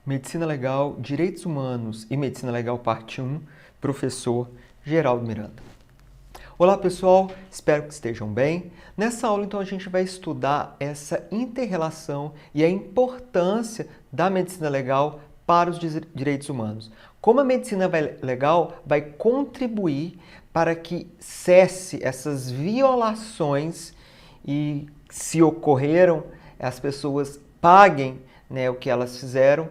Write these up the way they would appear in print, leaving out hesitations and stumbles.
Medicina Legal, Direitos Humanos e Medicina Legal Parte 1, professor Geraldo Miranda. Olá pessoal, espero que estejam bem. Nessa aula então a gente vai estudar essa inter-relação e a importância da medicina legal para os direitos humanos. Como a medicina legal vai contribuir para que cesse essas violações e, se ocorreram, as pessoas paguem, o que elas fizeram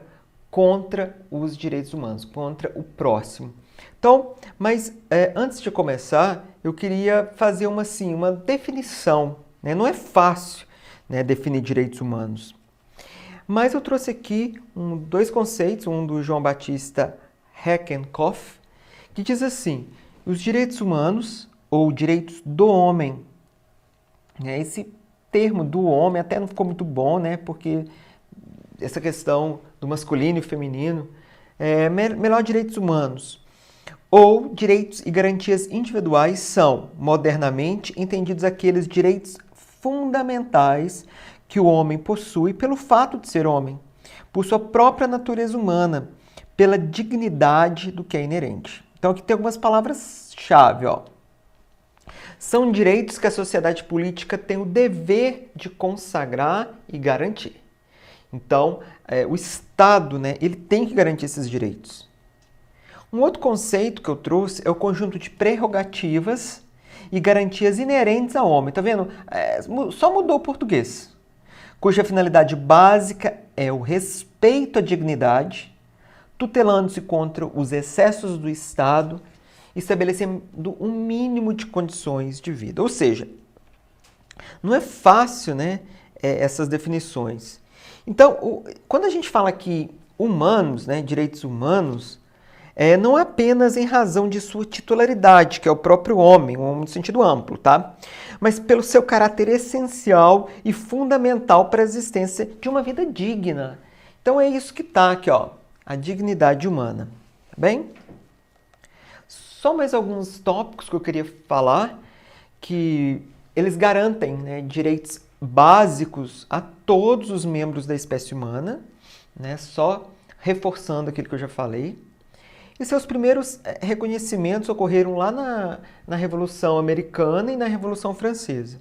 contra os direitos humanos, contra o próximo. Então, mas antes de começar, eu queria fazer uma definição. Não é fácil, definir direitos humanos. Mas eu trouxe aqui dois conceitos, um do João Batista Heckenkoff, que diz assim: os direitos humanos ou direitos do homem. Esse termo do homem até não ficou muito bom, porque essa questão do masculino e feminino, melhor direitos humanos ou direitos e garantias individuais são, modernamente, entendidos aqueles direitos fundamentais que o homem possui pelo fato de ser homem, por sua própria natureza humana, pela dignidade do que é inerente. Então aqui tem algumas palavras-chave, São direitos que a sociedade política tem o dever de consagrar e garantir. Então, o Estado, ele tem que garantir esses direitos. Um outro conceito que eu trouxe é o conjunto de prerrogativas e garantias inerentes ao homem. Tá vendo? Só mudou o português. Cuja finalidade básica é o respeito à dignidade, tutelando-se contra os excessos do Estado, estabelecendo um mínimo de condições de vida. Ou seja, não é fácil, essas definições. Então, quando a gente fala aqui humanos, direitos humanos, não é apenas em razão de sua titularidade, que é o próprio homem, um homem no sentido amplo, tá? Mas pelo seu caráter essencial e fundamental para a existência de uma vida digna. Então é isso que está aqui, a dignidade humana, tá bem? Só mais alguns tópicos que eu queria falar, que eles garantem direitos básicos a todos os membros da espécie humana, só reforçando aquilo que eu já falei. E seus primeiros reconhecimentos ocorreram lá na Revolução Americana e na Revolução Francesa.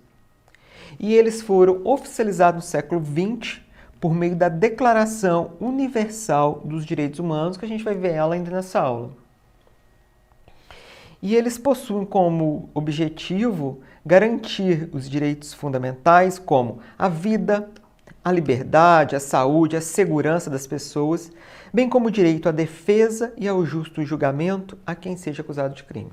E eles foram oficializados no século XX por meio da Declaração Universal dos Direitos Humanos, que a gente vai ver ela ainda nessa aula. E eles possuem como objetivo garantir os direitos fundamentais como a vida, a liberdade, a saúde, a segurança das pessoas, bem como o direito à defesa e ao justo julgamento a quem seja acusado de crime.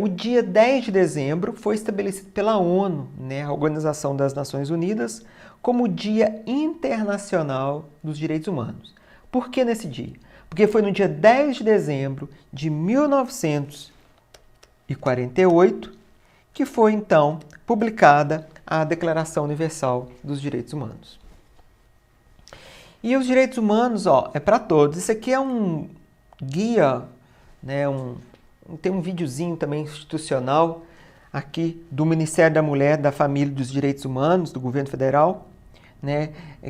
O dia 10 de dezembro foi estabelecido pela ONU, a Organização das Nações Unidas, como o Dia Internacional dos Direitos Humanos. Por que nesse dia? Porque foi no dia 10 de dezembro de 1948 que foi, então, publicada a Declaração Universal dos Direitos Humanos. E os direitos humanos, é para todos. Isso aqui é um guia, tem um videozinho também institucional aqui do Ministério da Mulher, da Família e dos Direitos Humanos, do Governo Federal,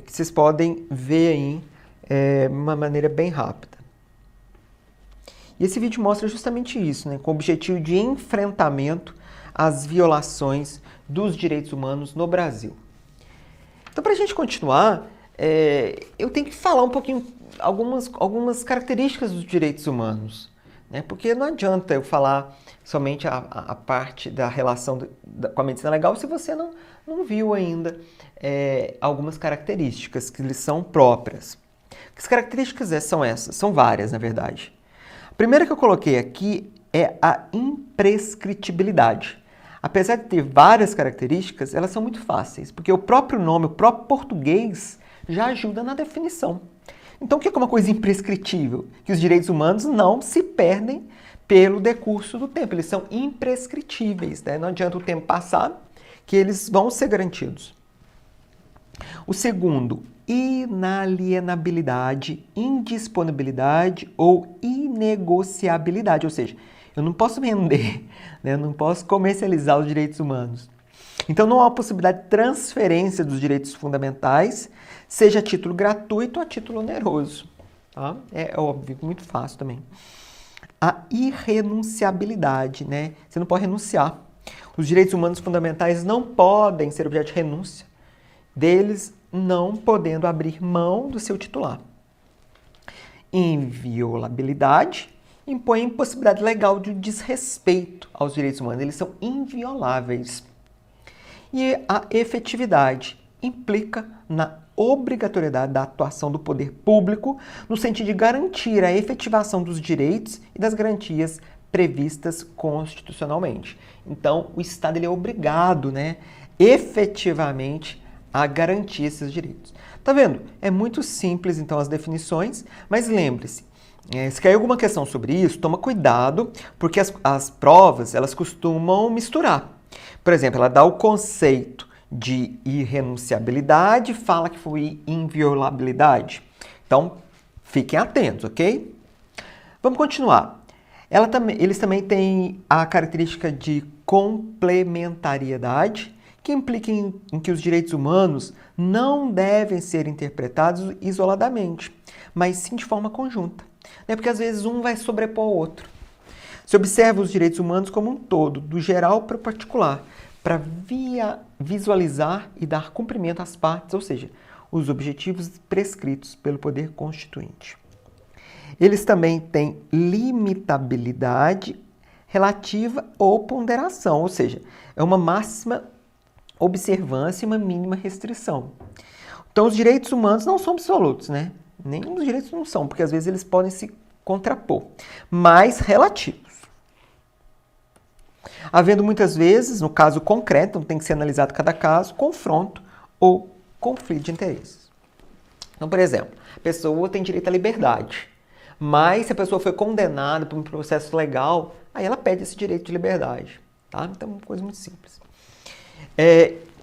que vocês podem ver aí de uma maneira bem rápida. E esse vídeo mostra justamente isso, com o objetivo de enfrentamento às violações dos direitos humanos no Brasil. Então, para a gente continuar, eu tenho que falar um pouquinho, algumas características dos direitos humanos, porque não adianta eu falar somente a parte da relação com a medicina legal se você não viu ainda algumas características que lhes são próprias. Que características são essas? São várias, na verdade. A primeira que eu coloquei aqui é a imprescritibilidade. Apesar de ter várias características, elas são muito fáceis, porque o próprio nome, o próprio português, já ajuda na definição. Então, o que é uma coisa imprescritível? Que os direitos humanos não se perdem pelo decurso do tempo, eles são imprescritíveis, Não adianta o tempo passar, que eles vão ser garantidos. O segundo, inalienabilidade, indisponibilidade ou inegociabilidade, ou seja, eu não posso vender, eu não posso comercializar os direitos humanos. Então, não há possibilidade de transferência dos direitos fundamentais, seja a título gratuito ou a título oneroso. Tá? É óbvio, muito fácil também. A irrenunciabilidade, né? Você não pode renunciar. Os direitos humanos fundamentais não podem ser objeto de renúncia, deles não podendo abrir mão do seu titular. Inviolabilidade impõe a impossibilidade legal de desrespeito aos direitos humanos, eles são invioláveis. E a efetividade implica na obrigatoriedade da atuação do poder público no sentido de garantir a efetivação dos direitos e das garantias previstas constitucionalmente. Então, o Estado ele é obrigado, né, efetivamente a garantir esses direitos. Tá vendo? É muito simples, então, as definições, mas lembre-se, se cair alguma questão sobre isso, toma cuidado, porque as provas, elas costumam misturar. Por exemplo, ela dá o conceito de irrenunciabilidade, fala que foi inviolabilidade. Então, fiquem atentos, ok? Vamos continuar. Eles também têm a característica de complementariedade, que implica em que os direitos humanos não devem ser interpretados isoladamente, mas sim de forma conjunta. Porque às vezes um vai sobrepor o outro. Se observa os direitos humanos como um todo, do geral para o particular, para visualizar e dar cumprimento às partes, ou seja, os objetivos prescritos pelo poder constituinte. Eles também têm limitabilidade relativa ou ponderação, ou seja, é uma máxima observância e uma mínima restrição. Então, os direitos humanos não são absolutos, né? Nenhum dos direitos não são, porque às vezes eles podem se contrapor, mas relativos. Havendo muitas vezes, no caso concreto, tem que ser analisado cada caso, confronto ou conflito de interesses. Então, por exemplo, a pessoa tem direito à liberdade, mas se a pessoa foi condenada por um processo legal, aí ela pede esse direito de liberdade. Tá? Então, é uma coisa muito simples.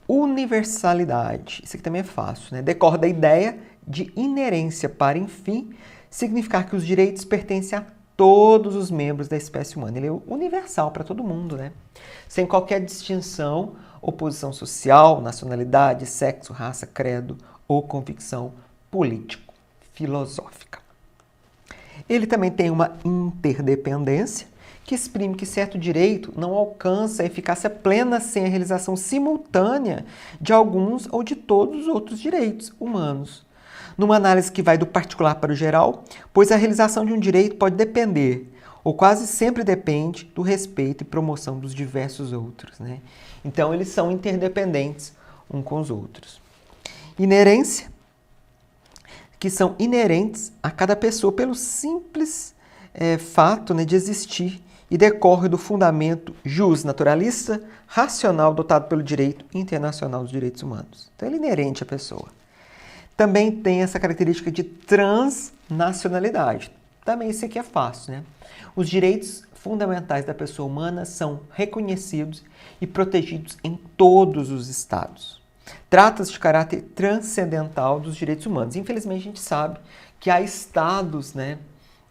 Universalidade, isso aqui também é fácil, né? Decorre da ideia de inerência para, enfim, significar que os direitos pertencem a todos os membros da espécie humana. Ele é universal para todo mundo, né? Sem qualquer distinção ou posição social, nacionalidade, sexo, raça, credo ou convicção político-filosófica. Ele também tem uma interdependência que exprime que certo direito não alcança a eficácia plena sem a realização simultânea de alguns ou de todos os outros direitos humanos. Numa análise que vai do particular para o geral, pois a realização de um direito pode depender, ou quase sempre depende, do respeito e promoção dos diversos outros, né? Então, eles são interdependentes uns com os outros. Inerência, que são inerentes a cada pessoa pelo simples fato, né, de existir e decorre do fundamento justnaturalista, racional dotado pelo direito internacional dos direitos humanos. Então, ele é inerente à pessoa. Também tem essa característica de transnacionalidade. Também isso aqui é fácil, né? Os direitos fundamentais da pessoa humana são reconhecidos e protegidos em todos os estados. Trata-se de caráter transcendental dos direitos humanos. Infelizmente, a gente sabe que há estados, né,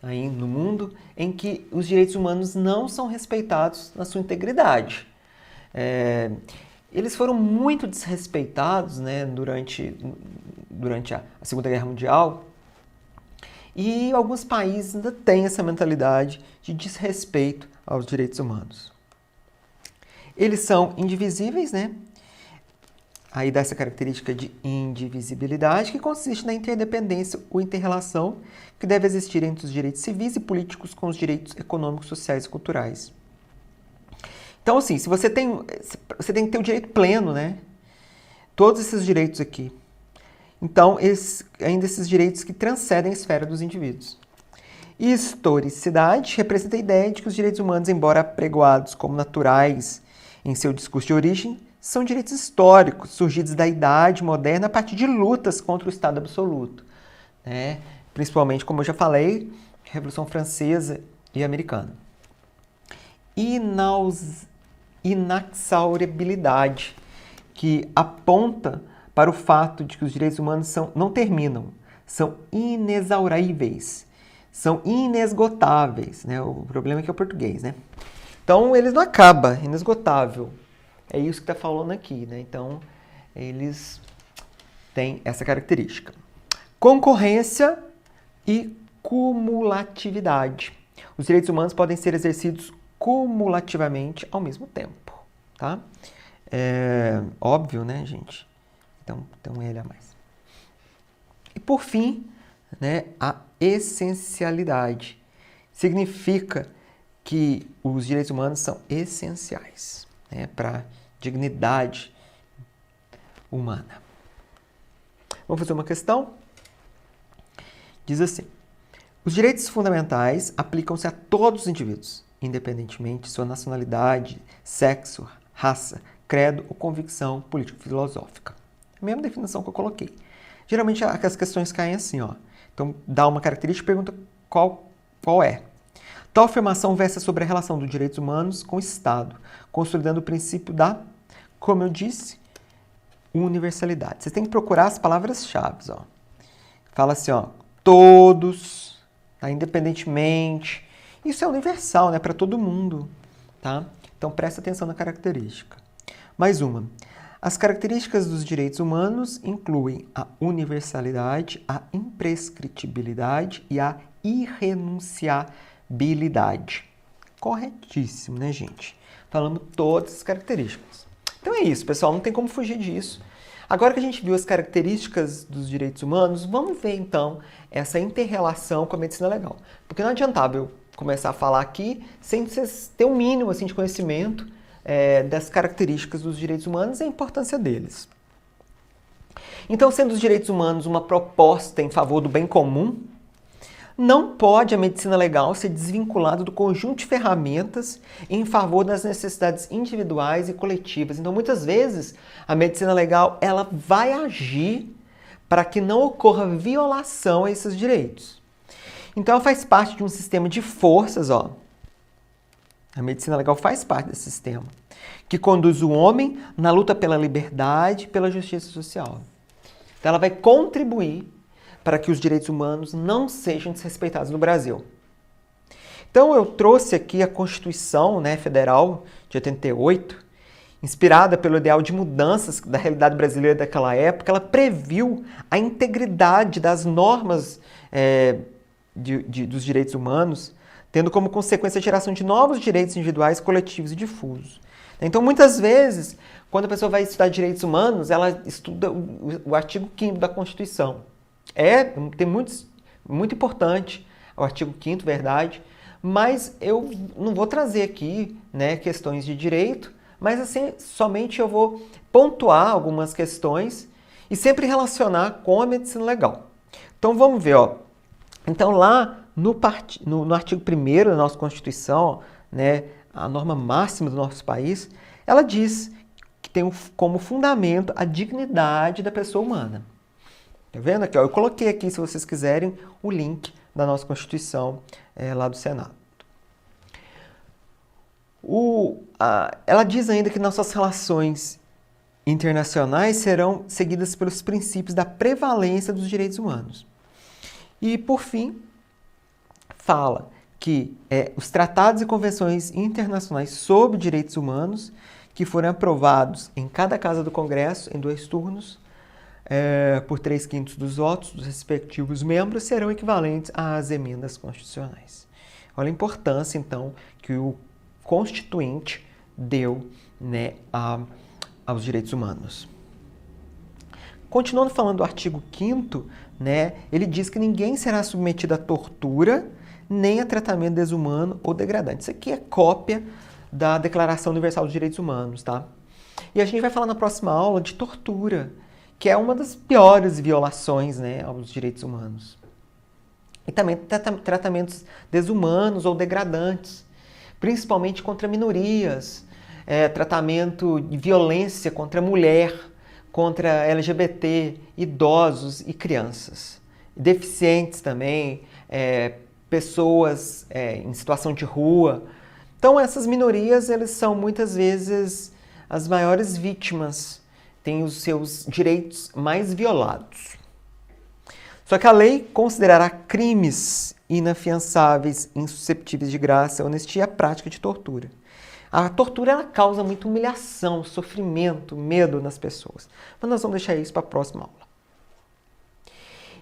aí no mundo em que os direitos humanos não são respeitados na sua integridade. Eles foram muito desrespeitados, né, durante a Segunda Guerra Mundial, e alguns países ainda têm essa mentalidade de desrespeito aos direitos humanos. Eles são indivisíveis, né? Aí dá essa característica de indivisibilidade, que consiste na interdependência ou interrelação que deve existir entre os direitos civis e políticos com os direitos econômicos, sociais e culturais. Então, assim, você tem que ter o direito pleno, né? Todos esses direitos aqui. Então, ainda esses direitos que transcendem a esfera dos indivíduos. Historicidade representa a ideia de que os direitos humanos, embora apregoados como naturais em seu discurso de origem, são direitos históricos, surgidos da Idade Moderna a partir de lutas contra o Estado absoluto, né? Principalmente, como eu já falei, Revolução Francesa e Americana. Inexauribilidade, que aponta para o fato de que os direitos humanos não terminam, são inexauríveis, são inesgotáveis, né? O problema é que é o português, né? Então, eles não acabam, inesgotável. É isso que está falando aqui, né? Então, eles têm essa característica. Concorrência e cumulatividade. Os direitos humanos podem ser exercidos cumulativamente ao mesmo tempo, tá? É óbvio, né, gente? Então, tem um L a mais. E por fim, né, a essencialidade. Significa que os direitos humanos são essenciais, né, para a dignidade humana. Vamos fazer uma questão? Diz assim: os direitos fundamentais aplicam-se a todos os indivíduos, independentemente de sua nacionalidade, sexo, raça, credo ou convicção político-filosófica. A mesma definição que eu coloquei. Geralmente as questões caem assim, ó. Então dá uma característica e pergunta qual é. Tal afirmação versa sobre a relação dos direitos humanos com o Estado, consolidando o princípio da, como eu disse, universalidade. Vocês têm que procurar as palavras-chave, ó. Fala assim, ó, todos, tá? Independentemente. Isso é universal, né? Para todo mundo, tá? Então presta atenção na característica. Mais uma. As características dos direitos humanos incluem a universalidade, a imprescritibilidade e a irrenunciabilidade. Corretíssimo, né, gente? Falamos todas as características. Então é isso, pessoal, não tem como fugir disso. Agora que a gente viu as características dos direitos humanos, vamos ver então essa inter-relação com a medicina legal. Porque não adiantava eu começar a falar aqui sem vocês ter um mínimo assim, de conhecimento das características dos direitos humanos e a importância deles. Então, sendo os direitos humanos uma proposta em favor do bem comum, não pode a medicina legal ser desvinculada do conjunto de ferramentas em favor das necessidades individuais e coletivas. Então, muitas vezes, a medicina legal ela vai agir para que não ocorra violação a esses direitos. Então, ela faz parte de um sistema de forças, ó. A medicina legal faz parte desse sistema, que conduz o homem na luta pela liberdade e pela justiça social. Então, ela vai contribuir para que os direitos humanos não sejam desrespeitados no Brasil. Então, eu trouxe aqui a Constituição, né, Federal de 88, inspirada pelo ideal de mudanças da realidade brasileira daquela época. Ela previu a integridade das normas dos direitos humanos, tendo como consequência a geração de novos direitos individuais, coletivos e difusos. Então, muitas vezes, quando a pessoa vai estudar direitos humanos, ela estuda o artigo 5º da Constituição. Muito importante o artigo 5º, verdade, mas eu não vou trazer aqui, né, questões de direito, mas assim, somente eu vou pontuar algumas questões e sempre relacionar com a medicina legal. Então, vamos ver, ó. Então, lá no artigo 1º da nossa Constituição, né, a norma máxima do nosso país, ela diz que tem como fundamento a dignidade da pessoa humana. Tá vendo aqui? Ó, eu coloquei aqui, se vocês quiserem, o link da nossa Constituição lá do Senado. Ela diz ainda que nossas relações internacionais serão seguidas pelos princípios da prevalência dos direitos humanos. E, por fim, fala que os tratados e convenções internacionais sobre direitos humanos que foram aprovados em cada casa do Congresso, em 2 turnos, por 3/5 dos votos dos respectivos membros, serão equivalentes às emendas constitucionais. Olha a importância, então, que o Constituinte deu, né, aos direitos humanos. Continuando falando do artigo 5º, né, ele diz que ninguém será submetido a tortura nem a tratamento desumano ou degradante. Isso aqui é cópia da Declaração Universal dos Direitos Humanos, tá? E a gente vai falar na próxima aula de tortura, que é uma das piores violações, né, aos direitos humanos. E também tratamentos desumanos ou degradantes, principalmente contra minorias, tratamento de violência contra a mulher, contra LGBT, idosos e crianças. Deficientes também, pessoas em situação de rua. Então, essas minorias, eles são muitas vezes as maiores vítimas, têm os seus direitos mais violados. Só que a lei considerará crimes inafiançáveis, insusceptíveis de graça, honestia e a prática de tortura. A tortura ela causa muita humilhação, sofrimento, medo nas pessoas. Mas nós vamos deixar isso para a próxima aula.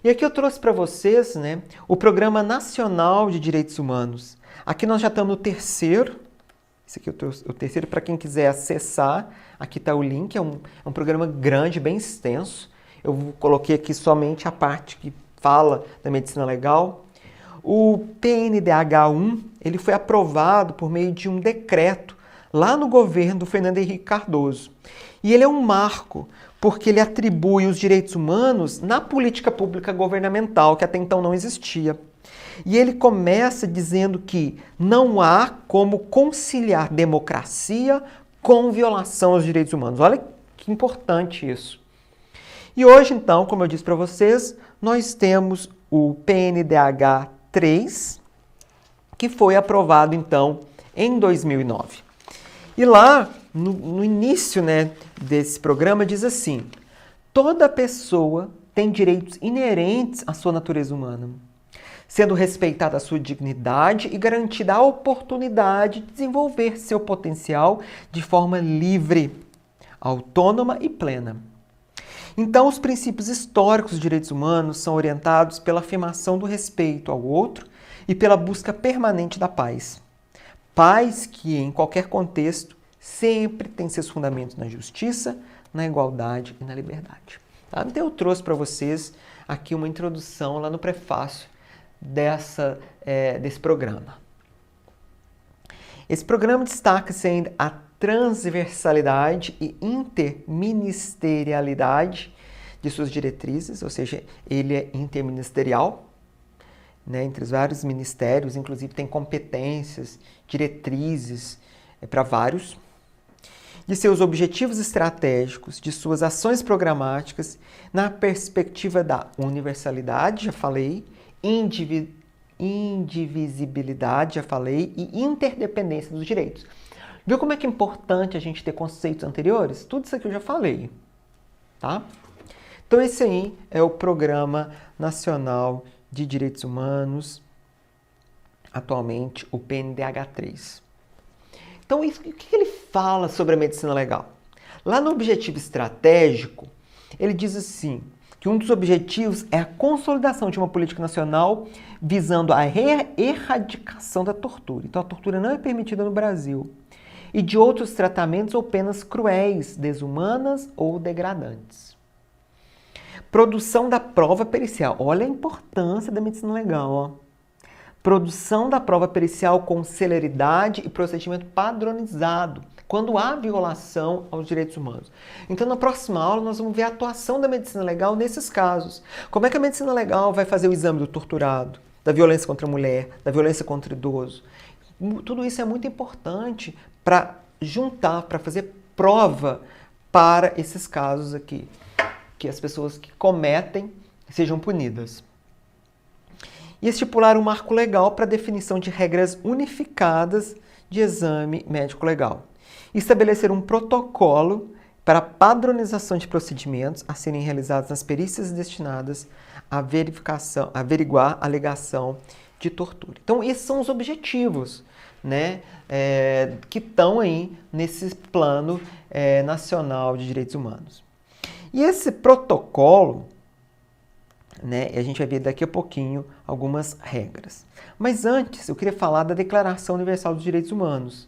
E aqui eu trouxe para vocês, né, o Programa Nacional de Direitos Humanos. Aqui nós já estamos no terceiro. Esse aqui é o terceiro para quem quiser acessar. Aqui está o link, é um programa grande, bem extenso. Eu coloquei aqui somente a parte que fala da medicina legal. O PNDH-1 ele foi aprovado por meio de um decreto lá no governo do Fernando Henrique Cardoso. E ele é um marco, porque ele atribui os direitos humanos na política pública governamental, que até então não existia. E ele começa dizendo que não há como conciliar democracia com violação aos direitos humanos. Olha que importante isso. E hoje, então, como eu disse para vocês, nós temos o PNDH 3, que foi aprovado, então, em 2009. E lá, no início, né, desse programa, diz assim: toda pessoa tem direitos inerentes à sua natureza humana, sendo respeitada a sua dignidade e garantida a oportunidade de desenvolver seu potencial de forma livre, autônoma e plena. Então, os princípios históricos dos direitos humanos são orientados pela afirmação do respeito ao outro e pela busca permanente da paz. Paz que, em qualquer contexto, sempre tem seus fundamentos na justiça, na igualdade e na liberdade. Tá? Então, eu trouxe para vocês aqui uma introdução lá no prefácio desse programa. Esse programa destaca-se ainda a transversalidade e interministerialidade de suas diretrizes, ou seja, ele é interministerial, né, entre os vários ministérios, inclusive tem competências, diretrizes para vários, de seus objetivos estratégicos, de suas ações programáticas, na perspectiva da universalidade, já falei, indivisibilidade, já falei, e interdependência dos direitos. Viu como é que é importante a gente ter conceitos anteriores? Tudo isso aqui eu já falei, tá? Então esse aí é o Programa Nacional de Direitos Humanos, atualmente o PNDH3. Então o que ele fala sobre a medicina legal? Lá no objetivo estratégico, ele diz assim, que um dos objetivos é a consolidação de uma política nacional visando a erradicação da tortura. Então a tortura não é permitida no Brasil. E de outros tratamentos ou penas cruéis, desumanas ou degradantes. Produção da prova pericial. Olha a importância da medicina legal. Ó. Produção da prova pericial com celeridade e procedimento padronizado, quando há violação aos direitos humanos. Então, na próxima aula, nós vamos ver a atuação da medicina legal nesses casos. Como é que a medicina legal vai fazer o exame do torturado, da violência contra a mulher, da violência contra o idoso? Tudo isso é muito importante para juntar, para fazer prova para esses casos aqui, que as pessoas que cometem sejam punidas. E estipular um marco legal para definição de regras unificadas de exame médico legal. Estabelecer um protocolo para a padronização de procedimentos a serem realizados nas perícias destinadas à averiguar a alegação de tortura. Então, esses são os objetivos, né, que estão aí nesse plano nacional de direitos humanos. E esse protocolo, né, a gente vai ver daqui a pouquinho algumas regras. Mas antes, eu queria falar da Declaração Universal dos Direitos Humanos,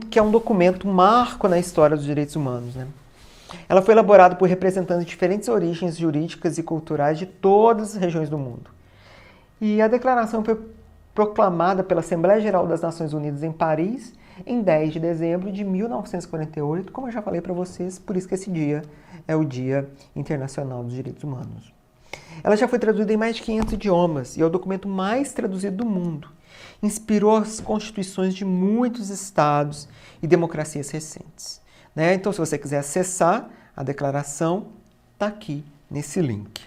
que é um documento marco na história dos direitos humanos, né? Ela foi elaborada por representantes de diferentes origens jurídicas e culturais de todas as regiões do mundo. E a declaração foi proclamada pela Assembleia Geral das Nações Unidas em Paris em 10 de dezembro de 1948, como eu já falei para vocês, por isso que esse dia é o Dia Internacional dos Direitos Humanos. Ela já foi traduzida em mais de 500 idiomas e é o documento mais traduzido do mundo. Inspirou as constituições de muitos estados e democracias recentes. Né? Então, se você quiser acessar a declaração, está aqui nesse link.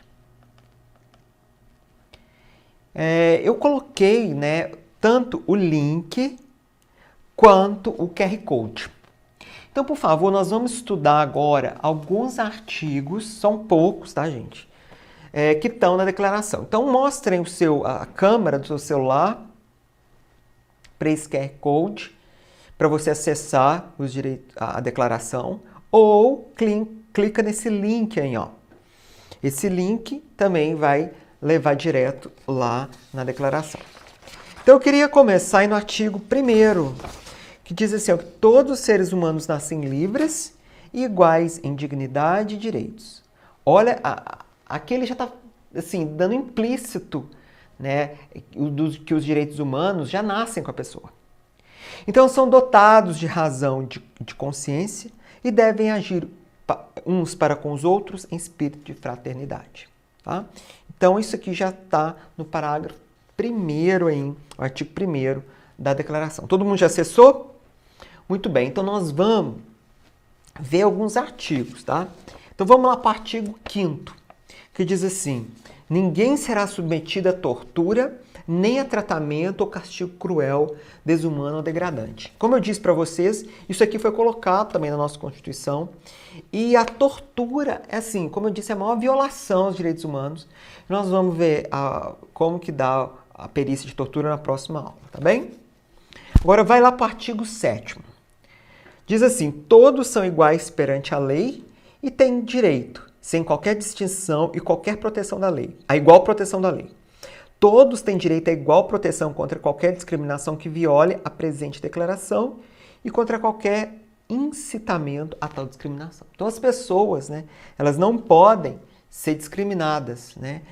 Eu coloquei, né, tanto o link quanto o QR Code. Então, por favor, nós vamos estudar agora alguns artigos, são poucos, tá, gente? Que estão na declaração. Então, mostrem a câmera do seu celular para esse QR Code, para você acessar os a declaração, ou clica nesse link aí, ó. Esse link também vai levar direto lá na declaração. Então eu queria começar aí no artigo 1º, que diz assim, ó, que todos os seres humanos nascem livres e iguais em dignidade e direitos. Olha, aqui ele já está assim, dando implícito, né, que os direitos humanos já nascem com a pessoa. Então são dotados de razão de consciência e devem agir uns para com os outros em espírito de fraternidade. Tá? Então isso aqui já está no parágrafo 1º, aí, o artigo 1º da declaração. Todo mundo já acessou? Muito bem, então nós vamos ver alguns artigos, tá? Então vamos lá para o artigo 5º, que diz assim: ninguém será submetido a tortura, nem a tratamento ou castigo cruel, desumano ou degradante. Como eu disse para vocês, isso aqui foi colocado também na nossa Constituição. E a tortura, é assim, como eu disse, é a maior violação aos direitos humanos. Nós vamos ver como que dá a perícia de tortura na próxima aula, tá bem? Agora vai lá para o artigo 7º. Diz assim, todos são iguais perante a lei e têm direito, sem qualquer distinção e qualquer proteção da lei, a igual proteção da lei. Todos têm direito a igual proteção contra qualquer discriminação que viole a presente declaração e contra qualquer incitamento a tal discriminação. Então as pessoas, né, elas não podem ser discriminadas, né?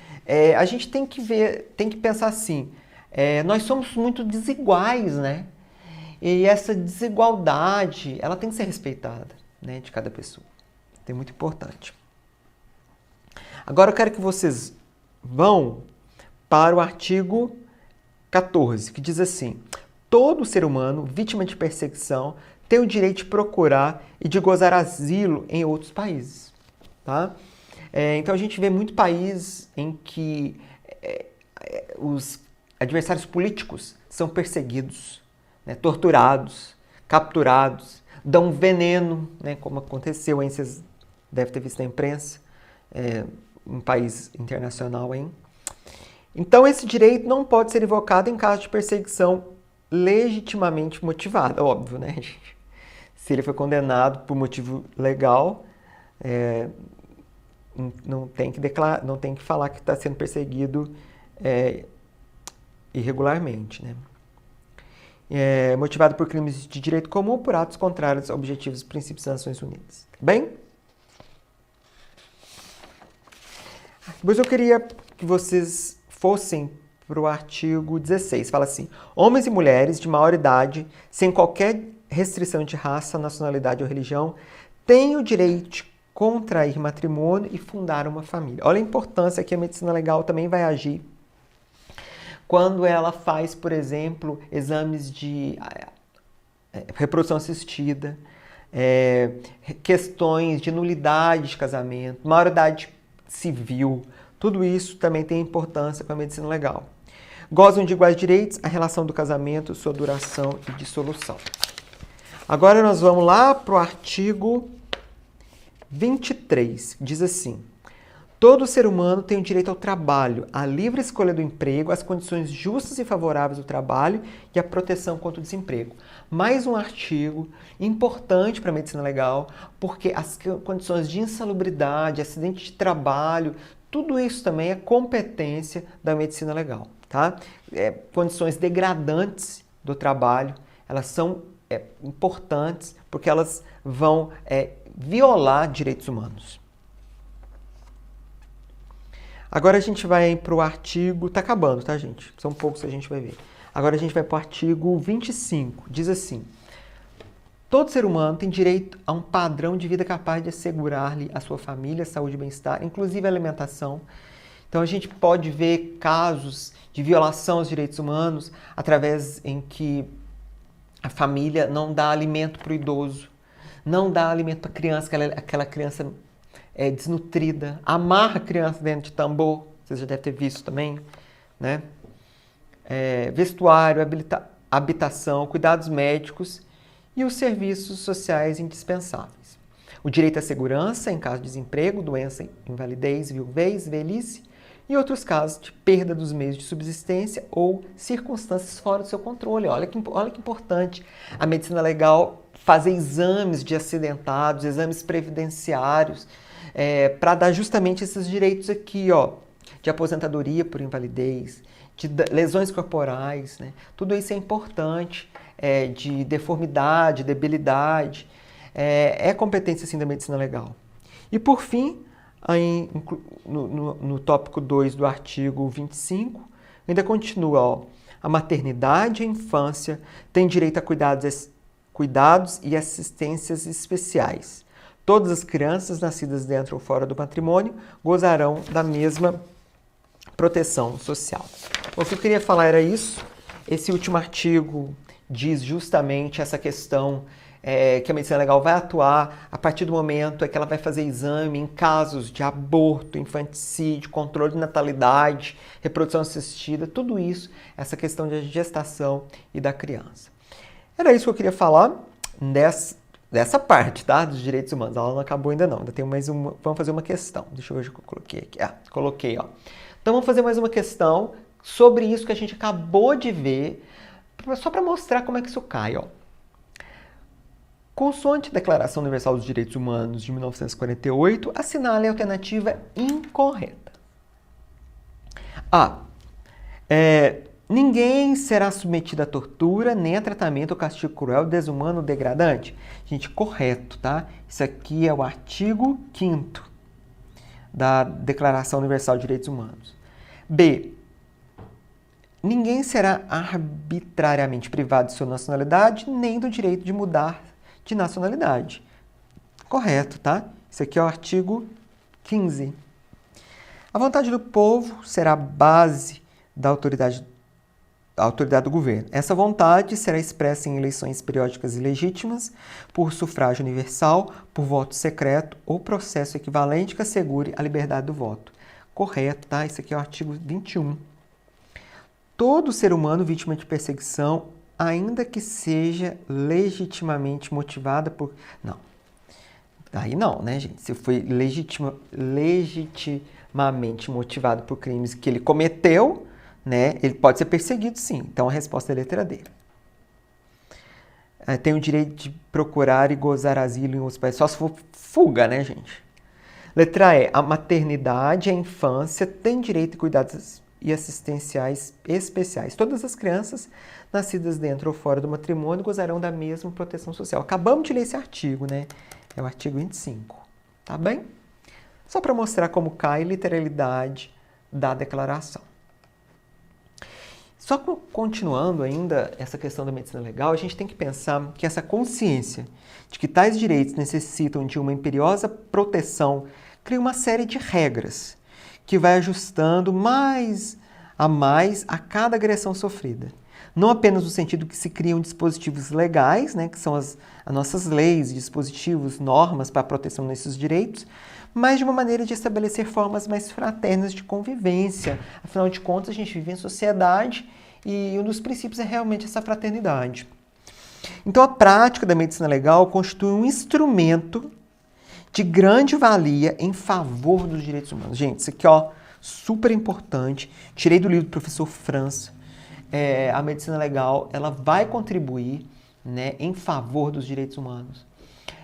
A gente tem que ver, tem que pensar assim, nós somos muito desiguais, né? E essa desigualdade, ela tem que ser respeitada, né, de cada pessoa. É muito importante. Agora eu quero que vocês vão para o artigo 14, que diz assim: todo ser humano, vítima de perseguição, tem o direito de procurar e de gozar asilo em outros países. Tá? Então a gente vê muito países em que os adversários políticos são perseguidos, né, torturados, capturados, dão veneno, né, como aconteceu, hein, vocês devem ter visto na imprensa, um país internacional. Hein? Então esse direito não pode ser invocado em caso de perseguição legitimamente motivada, óbvio, né, gente? Se ele foi condenado por motivo legal, não tem que falar que está sendo perseguido irregularmente, né? Motivado por crimes de direito comum ou por atos contrários a objetivos e princípios das Nações Unidas. Bem? Depois eu queria que vocês fossem para o artigo 16. Fala assim: homens e mulheres de maior idade, sem qualquer restrição de raça, nacionalidade ou religião, têm o direito de contrair matrimônio e fundar uma família. Olha a importância que a medicina legal também vai agir quando ela faz, por exemplo, exames de reprodução assistida, questões de nulidade de casamento, maioridade civil, tudo isso também tem importância para a medicina legal. Gozam de iguais direitos a relação do casamento, sua duração e dissolução. Agora nós vamos lá para o artigo 23, diz assim: todo ser humano tem o direito ao trabalho, à livre escolha do emprego, às condições justas e favoráveis do trabalho e à proteção contra o desemprego. Mais um artigo importante para a medicina legal, porque as condições de insalubridade, acidente de trabalho, tudo isso também é competência da medicina legal. Tá? Condições degradantes do trabalho, elas são importantes porque elas vão violar direitos humanos. Agora a gente vai para o artigo... Está acabando, tá, gente? São poucos que a gente vai ver. Agora a gente vai para o artigo 25. Diz assim: todo ser humano tem direito a um padrão de vida capaz de assegurar-lhe a sua família, saúde e bem-estar, inclusive a alimentação. Então a gente pode ver casos de violação aos direitos humanos através em que a família não dá alimento para o idoso, não dá alimento para a criança, aquela criança desnutrida, amarra a criança dentro de tambor, vocês já devem ter visto também, né? Vestuário, habitação, cuidados médicos e os serviços sociais indispensáveis. O direito à segurança em caso de desemprego, doença, invalidez, viuvez, velhice e outros casos de perda dos meios de subsistência ou circunstâncias fora do seu controle. Olha que importante a medicina legal fazer exames de acidentados, exames previdenciários, para dar justamente esses direitos aqui, ó, de aposentadoria por invalidez, de lesões corporais, né? Tudo isso é importante, de deformidade, debilidade, é competência sim da medicina legal. E por fim, aí, no tópico 2 do artigo 25, ainda continua, ó, a maternidade e a infância têm direito a cuidados e assistências especiais. Todas as crianças nascidas dentro ou fora do matrimônio gozarão da mesma proteção social. O que eu queria falar era isso. Esse último artigo diz justamente essa questão que a medicina legal vai atuar a partir do momento que ela vai fazer exame em casos de aborto, infanticídio, controle de natalidade, reprodução assistida, tudo isso, essa questão de gestação e da criança. Era isso que eu queria falar dessa parte, tá? Dos direitos humanos. A aula não acabou ainda não, ainda tem mais uma. Vamos fazer uma questão. Deixa eu ver o que eu coloquei aqui. Coloquei, ó. Então vamos fazer mais uma questão sobre isso que a gente acabou de ver, só para mostrar como é que isso cai, ó. Consoante a Declaração Universal dos Direitos Humanos de 1948, assinale a alternativa incorreta. A. Ninguém será submetido a tortura, nem a tratamento ou castigo cruel, desumano ou degradante. Gente, correto, tá? Isso aqui é o artigo 5º da Declaração Universal de Direitos Humanos. B. Ninguém será arbitrariamente privado de sua nacionalidade, nem do direito de mudar de nacionalidade. Correto, tá? Isso aqui é o artigo 15. A vontade do povo será a base da autoridade do governo. Essa vontade será expressa em eleições periódicas e legítimas, por sufrágio universal, por voto secreto ou processo equivalente que assegure a liberdade do voto. Correto, tá? Isso aqui é o artigo 21. Todo ser humano vítima de perseguição, ainda que seja legitimamente motivada por... Não. Aí não, né, gente? Se foi legitimamente motivado por crimes que ele cometeu, né, ele pode ser perseguido, sim. Então, a resposta é a letra D. Tem o direito de procurar e gozar asilo em outros países. Só se for fuga, né, gente? Letra E. A maternidade e a infância têm direito a cuidados e assistenciais especiais. Todas as crianças nascidas dentro ou fora do matrimônio gozarão da mesma proteção social. Acabamos de ler esse artigo, né? É o artigo 25. Tá bem? Só para mostrar como cai a literalidade da declaração. Só continuando ainda essa questão da medicina legal, a gente tem que pensar que essa consciência de que tais direitos necessitam de uma imperiosa proteção cria uma série de regras que vai ajustando mais a cada agressão sofrida. Não apenas no sentido que se criam dispositivos legais, né, que são as nossas leis, dispositivos, normas para a proteção desses direitos, mas de uma maneira de estabelecer formas mais fraternas de convivência. Afinal de contas, a gente vive em sociedade e um dos princípios é realmente essa fraternidade. Então, a prática da medicina legal constitui um instrumento de grande valia em favor dos direitos humanos. Gente, isso aqui, ó, super importante. Tirei do livro do professor França. A medicina legal, ela vai contribuir, né, em favor dos direitos humanos.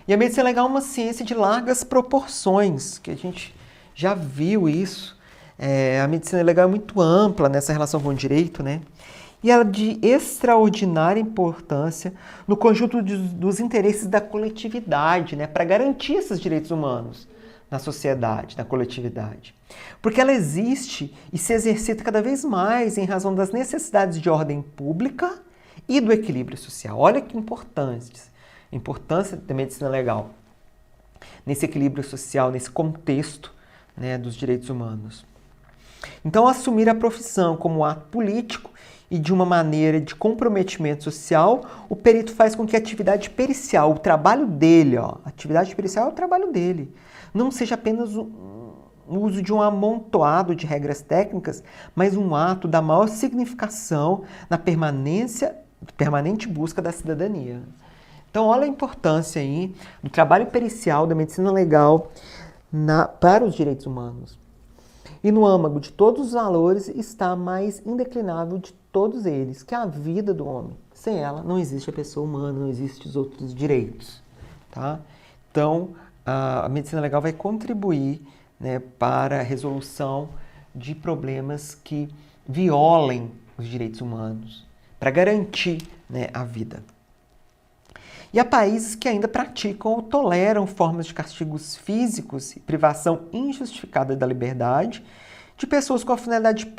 E a medicina legal é uma ciência de largas proporções, que a gente já viu isso. A medicina legal é muito ampla nessa relação com o direito, né? E ela é de extraordinária importância no conjunto dos interesses da coletividade, né? Para garantir esses direitos humanos na sociedade, na coletividade. Porque ela existe e se exercita cada vez mais em razão das necessidades de ordem pública e do equilíbrio social. Olha que importância da medicina legal nesse equilíbrio social, nesse contexto, né, dos direitos humanos. Então, assumir a profissão como ato político e de uma maneira de comprometimento social, o perito faz com que a atividade pericial, o trabalho dele, ó, a atividade pericial é o trabalho dele, não seja apenas o uso de um amontoado de regras técnicas, mas um ato da maior significação na permanente busca da cidadania. Então, olha a importância aí do trabalho pericial da medicina legal para os direitos humanos. E no âmago de todos os valores está a mais indeclinável de todos eles, que é a vida do homem. Sem ela não existe a pessoa humana, não existem os outros direitos. Tá? Então, a medicina legal vai contribuir, né, para a resolução de problemas que violem os direitos humanos, para garantir, né, a vida. E há países que ainda praticam ou toleram formas de castigos físicos e privação injustificada da liberdade de pessoas com a finalidade de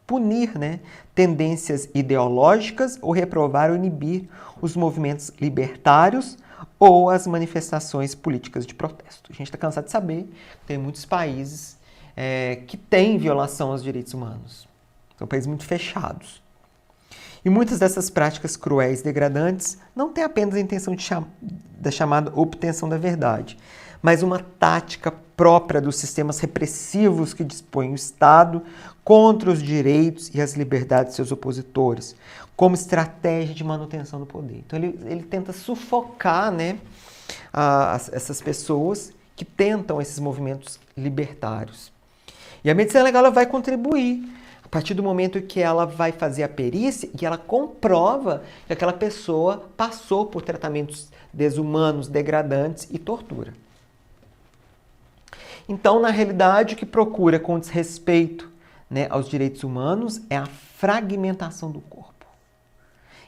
punir, né, tendências ideológicas ou reprovar ou inibir os movimentos libertários ou as manifestações políticas de protesto. A gente está cansado de saber que tem muitos países que têm violação aos direitos humanos. São países muito fechados. E muitas dessas práticas cruéis e degradantes não têm apenas a intenção da chamada obtenção da verdade, mas uma tática própria dos sistemas repressivos que dispõem o Estado contra os direitos e as liberdades de seus opositores, como estratégia de manutenção do poder. Então ele tenta sufocar, né, essas pessoas que tentam esses movimentos libertários. E a medicina legal ela vai contribuir a partir do momento que ela vai fazer a perícia e ela comprova que aquela pessoa passou por tratamentos desumanos, degradantes e tortura. Então, na realidade, o que procura com desrespeito, né, aos direitos humanos é a fragmentação do corpo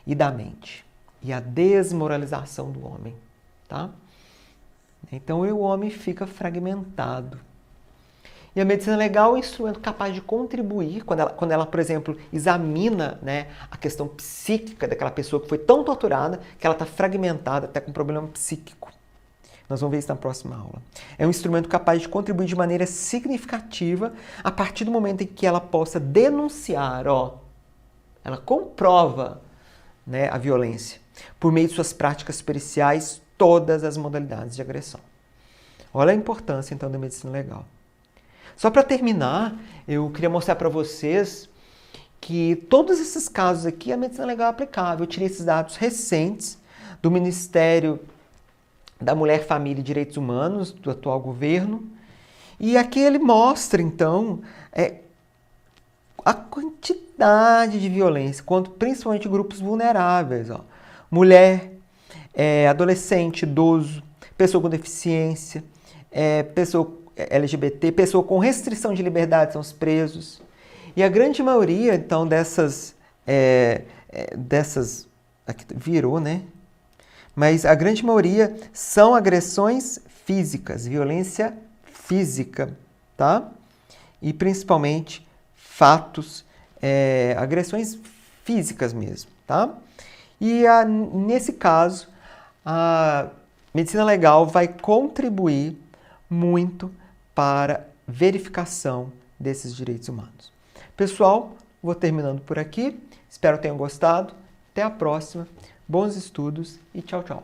e da mente e a desmoralização do homem. Tá? Então, o homem fica fragmentado. E a medicina legal é um instrumento capaz de contribuir, quando ela, por exemplo, examina, né, a questão psíquica daquela pessoa que foi tão torturada que ela está fragmentada, até com problema psíquico. Nós vamos ver isso na próxima aula. É um instrumento capaz de contribuir de maneira significativa a partir do momento em que ela possa denunciar, ela comprova, né, a violência, por meio de suas práticas periciais, todas as modalidades de agressão. Olha a importância, então, da medicina legal. Só para terminar, eu queria mostrar para vocês que todos esses casos aqui a medicina legal é aplicável. Eu tirei esses dados recentes do Ministério da Mulher, Família e Direitos Humanos, do atual governo. E aqui ele mostra, então, a quantidade de violência contra principalmente grupos vulneráveis. Mulher, adolescente, idoso, pessoa com deficiência, pessoa LGBT, pessoa com restrição de liberdade são os presos. E a grande maioria, então, dessas aqui virou, né? Mas a grande maioria são agressões físicas, violência física, tá? E principalmente fatos, agressões físicas mesmo, tá? E nesse caso, a medicina legal vai contribuir muito para verificação desses direitos humanos. Pessoal, vou terminando por aqui. Espero que tenham gostado. Até a próxima. Bons estudos e tchau, tchau.